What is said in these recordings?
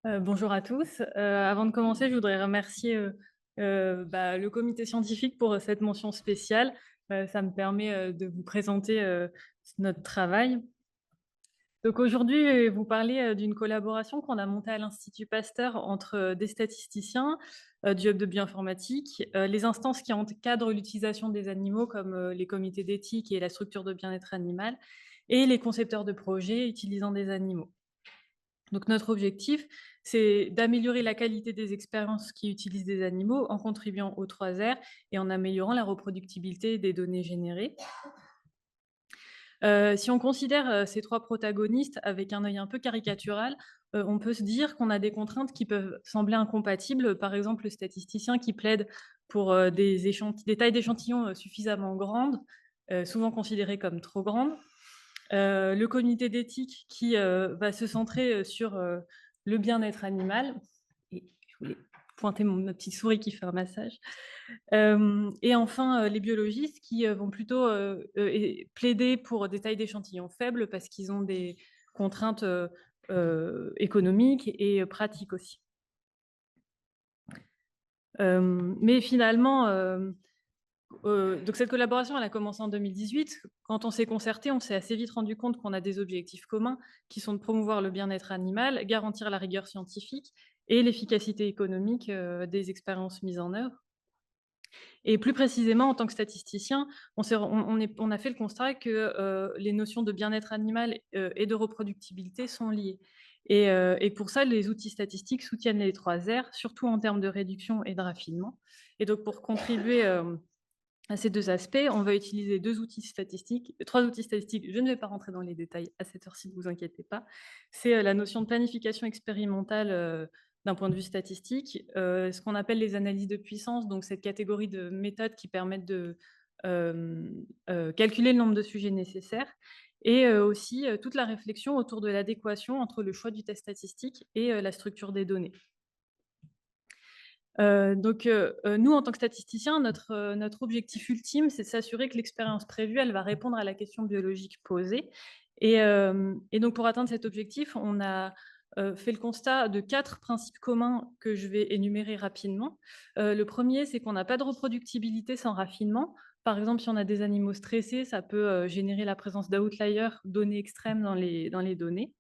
Bonjour à tous. Avant de commencer, je voudrais remercier le comité scientifique pour cette mention spéciale. Ça me permet de vous présenter notre travail. Donc aujourd'hui, je vais vous parler d'une collaboration qu'on a montée à l'Institut Pasteur entre des statisticiens, du hub de bioinformatique, les instances qui encadrent l'utilisation des animaux comme les comités d'éthique et la structure de bien-être animal, et les concepteurs de projets utilisant des animaux. Donc notre objectif, c'est d'améliorer la qualité des expériences qui utilisent des animaux en contribuant aux 3 R et en améliorant la reproductibilité des données générées. Si on considère ces 3 protagonistes avec un œil un peu caricatural, on peut se dire qu'on a des contraintes qui peuvent sembler incompatibles. Par exemple, le statisticien qui plaide pour des tailles d'échantillons suffisamment grandes, souvent considérées comme trop grandes. Le comité d'éthique qui va se centrer sur le bien-être animal. Et je voulais pointer ma petite souris qui fait un massage. Et enfin, les biologistes qui vont plutôt plaider pour des tailles d'échantillons faibles parce qu'ils ont des contraintes économiques et pratiques aussi. Mais finalement, donc cette collaboration, elle a commencé en 2018. Quand on s'est concerté, on s'est assez vite rendu compte qu'on a des objectifs communs qui sont de promouvoir le bien-être animal, garantir la rigueur scientifique et l'efficacité économique des expériences mises en œuvre. Et plus précisément, en tant que statisticien, on a fait le constat que les notions de bien-être animal et de reproductibilité sont liées. Et pour ça, les outils statistiques soutiennent les 3 R, surtout en termes de réduction et de raffinement. Et donc, pour contribuer à ces 2 aspects, on va utiliser 3 outils statistiques. Je ne vais pas rentrer dans les détails à cette heure-ci, ne vous inquiétez pas. C'est la notion de planification expérimentale d'un point de vue statistique, ce qu'on appelle les analyses de puissance, donc cette catégorie de méthodes qui permettent de calculer le nombre de sujets nécessaires, et aussi toute la réflexion autour de l'adéquation entre le choix du test statistique et la structure des données. Nous, en tant que statisticiens, notre objectif ultime, c'est de s'assurer que l'expérience prévue, elle va répondre à la question biologique posée. Et donc, pour atteindre cet objectif, on a fait le constat de 4 principes communs que je vais énumérer rapidement. Le premier, c'est qu'on n'a pas de reproductibilité sans raffinement. Par exemple, si on a des animaux stressés, ça peut générer la présence d'outliers, données extrêmes dans les données.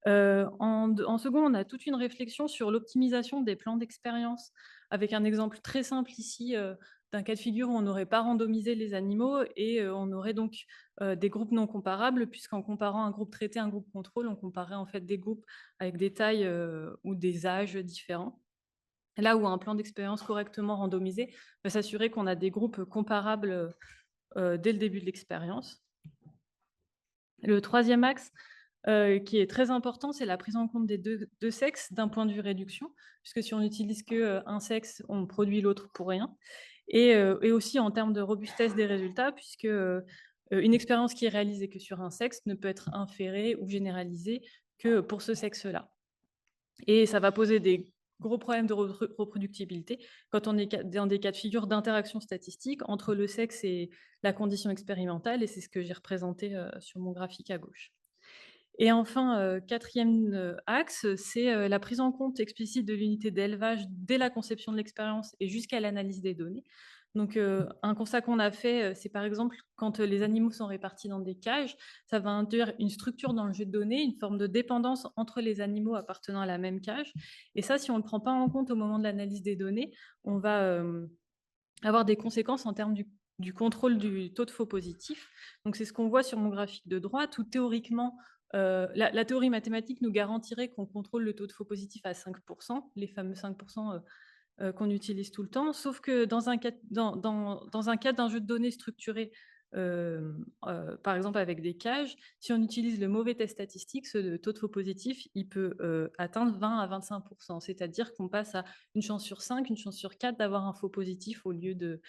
En second, on a toute une réflexion sur l'optimisation des plans d'expérience, avec un exemple très simple ici d'un cas de figure où on n'aurait pas randomisé les animaux et on aurait donc des groupes non comparables, puisqu'en comparant un groupe traité et un groupe contrôle, on comparait en fait des groupes avec des tailles ou des âges différents. Là où un plan d'expérience correctement randomisé va s'assurer qu'on a des groupes comparables dès le début de l'expérience. Le troisième axe, qui est très important, c'est la prise en compte des deux sexes d'un point de vue réduction, puisque si on n'utilise qu'un sexe, on produit l'autre pour rien. Et aussi en termes de robustesse des résultats, puisque une expérience qui est réalisée que sur un sexe ne peut être inférée ou généralisée que pour ce sexe-là. Et ça va poser des gros problèmes de reproductibilité quand on est dans des cas de figure d'interaction statistique entre le sexe et la condition expérimentale, et c'est ce que j'ai représenté sur mon graphique à gauche. Et enfin, quatrième axe, c'est la prise en compte explicite de l'unité d'élevage dès la conception de l'expérience et jusqu'à l'analyse des données. Donc, un constat qu'on a fait, c'est par exemple quand les animaux sont répartis dans des cages, ça va induire une structure dans le jeu de données, une forme de dépendance entre les animaux appartenant à la même cage. Et ça, si on ne le prend pas en compte au moment de l'analyse des données, on va avoir des conséquences en termes du contrôle du taux de faux positifs. Donc, c'est ce qu'on voit sur mon graphique de droite, où théoriquement, la théorie mathématique nous garantirait qu'on contrôle le taux de faux positifs à 5%, les fameux 5% qu'on utilise tout le temps, sauf que dans un cas d'un jeu de données structuré, par exemple avec des cages, si on utilise le mauvais test statistique, ce taux de faux positif, il peut atteindre 20 à 25%, c'est-à-dire qu'on passe à une chance sur 5, une chance sur 4 d'avoir un faux positif au lieu de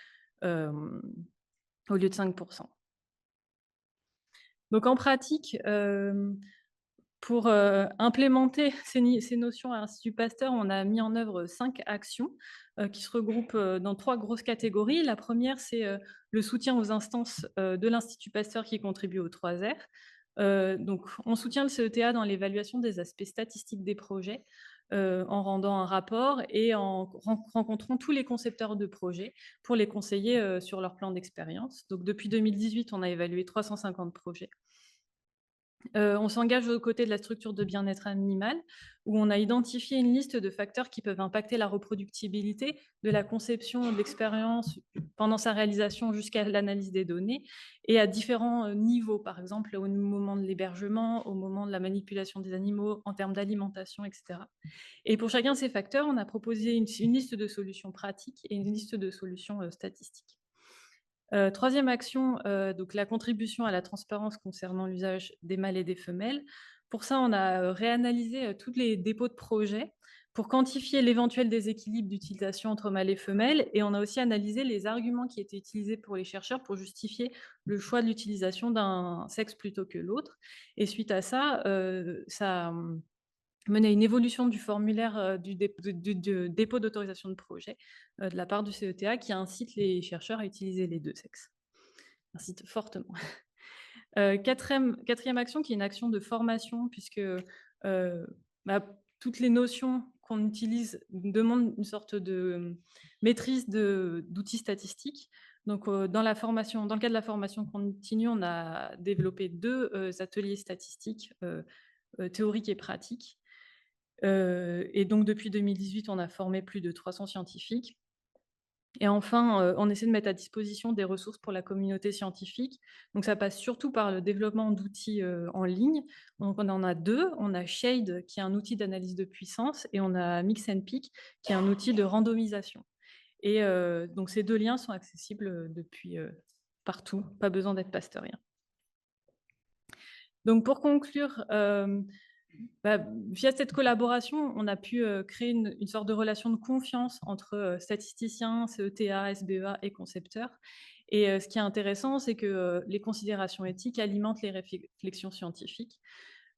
5%. Donc en pratique, pour implémenter ces notions à l'Institut Pasteur, on a mis en œuvre 5 actions qui se regroupent dans 3 grosses catégories. La première, c'est le soutien aux instances de l'Institut Pasteur qui contribuent aux 3 R. Donc, on soutient le CETA dans l'évaluation des aspects statistiques des projets. en rendant un rapport et en rencontrant tous les concepteurs de projets pour les conseiller sur leur plan d'expérience. Donc depuis 2018, on a évalué 350 projets. On s'engage aux côtés de la structure de bien-être animal, où on a identifié une liste de facteurs qui peuvent impacter la reproductibilité, de la conception de l'expérience pendant sa réalisation jusqu'à l'analyse des données, et à différents niveaux, par exemple au moment de l'hébergement, au moment de la manipulation des animaux, en termes d'alimentation, etc. Et pour chacun de ces facteurs, on a proposé une liste de solutions pratiques et une liste de solutions statistiques. Troisième action, donc la contribution à la transparence concernant l'usage des mâles et des femelles. Pour ça, on a réanalysé tous les dépôts de projets pour quantifier l'éventuel déséquilibre d'utilisation entre mâles et femelles, et on a aussi analysé les arguments qui étaient utilisés pour les chercheurs pour justifier le choix de l'utilisation d'un sexe plutôt que l'autre. Et suite à ça, ça mener à une évolution du formulaire du dépôt d'autorisation de projet de la part du CETA qui incite les chercheurs à utiliser les deux sexes. Incite fortement. Quatrième action qui est une action de formation puisque toutes les notions qu'on utilise demandent une sorte de maîtrise d'outils statistiques. Donc, dans le cadre de la formation continue, on a développé 2 ateliers statistiques théoriques et pratiques. Et donc, depuis 2018, on a formé plus de 300 scientifiques. Et enfin, on essaie de mettre à disposition des ressources pour la communauté scientifique. Donc, ça passe surtout par le développement d'outils en ligne. Donc, on en a 2. On a Shade, qui est un outil d'analyse de puissance, et on a Mix and Pick, qui est un outil de randomisation. Et donc, ces 2 liens sont accessibles depuis partout. Pas besoin d'être pasteurien. Donc, pour conclure, via cette collaboration, on a pu créer une sorte de relation de confiance entre statisticiens, CETA, SBEA et concepteurs. Et ce qui est intéressant, c'est que les considérations éthiques alimentent les réflexions scientifiques.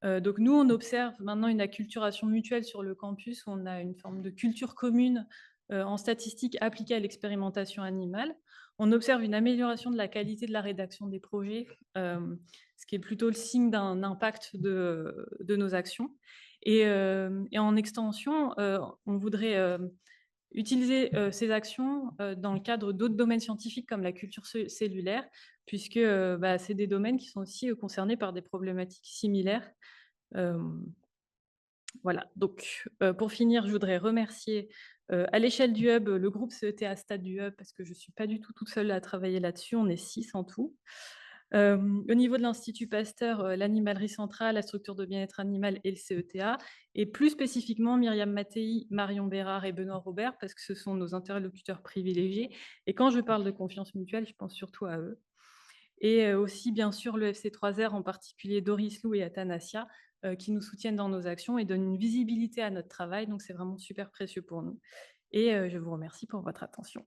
Donc nous, on observe maintenant une acculturation mutuelle sur le campus, où on a une forme de culture commune en statistique appliquée à l'expérimentation animale. On observe une amélioration de la qualité de la rédaction des projets, ce qui est plutôt le signe d'un impact de nos actions. Et en extension, on voudrait utiliser ces actions dans le cadre d'autres domaines scientifiques comme la culture cellulaire, puisque c'est des domaines qui sont aussi concernés par des problématiques similaires. Voilà, donc pour finir, je voudrais remercier à l'échelle du Hub, le groupe CETA Stade du Hub, parce que je ne suis pas du tout toute seule à travailler là-dessus, on est 6 en tout. Au niveau de l'Institut Pasteur, l'animalerie centrale, la structure de bien-être animal et le CETA, et plus spécifiquement Myriam Mattei, Marion Bérard et Benoît Robert, parce que ce sont nos interlocuteurs privilégiés. Et quand je parle de confiance mutuelle, je pense surtout à eux. Et aussi, bien sûr, le FC3R, en particulier Doris Lou et Athanasia, qui nous soutiennent dans nos actions et donnent une visibilité à notre travail. Donc, c'est vraiment super précieux pour nous. Et je vous remercie pour votre attention.